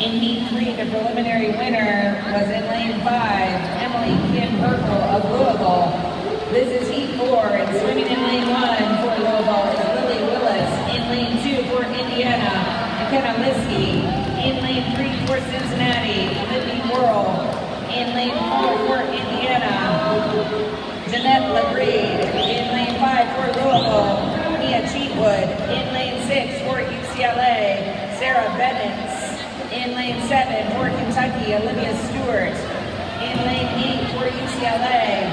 In Heat 3, the preliminary winner was in Lane 5, Emily Kim Hertel of Louisville. This is Heat 4, and swimming in Lane 1 for Louisville is Lily Willis. In Lane 2 for Indiana, McKenna Liskey. In Lane 3 for Cincinnati, Libby Worrell. In Lane 4 for Indiana, Jeanette LaBreed. In Lane 5 for Louisville, Mia Cheatwood. In Lane 6 for UCLA, Sarah Bennett. In Lane 7 for Kentucky, Olivia Stewart. In Lane 8 for UCLA,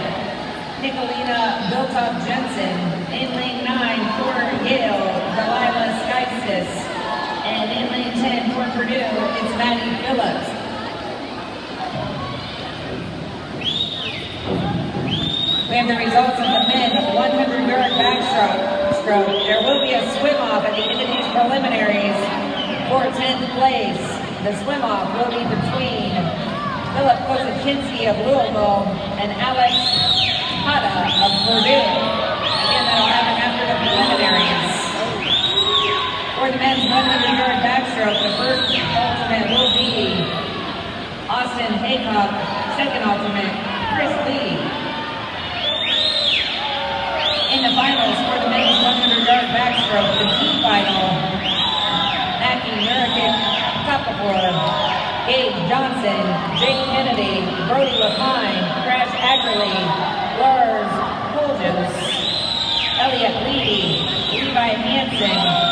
Nicolina Biltop-Jensen. In Lane 9 for Yale, Delilah Skystis. And in Lane 10 for Purdue, it's Maddie Phillips. We have the results of the men 100-yard backstroke. There will be a swim-off at the end of these preliminaries for 10th place. The swim-off will be between Philip Kosakinski of Louisville and Alex Hada of Purdue. Again, that'll happen after the preliminaries. For the men's 100-yard backstroke, the first ultimate will be Austin Haycock, second ultimate, Chris Lee. In the finals for the men's 100-yard backstroke, the team final, Mackie Nurkic, Kapapur, Gabe Johnson, Jake Kennedy, Brody Lapine, Crash Ackerley, Lars Polges, Elliot Lee, Levi Hansen,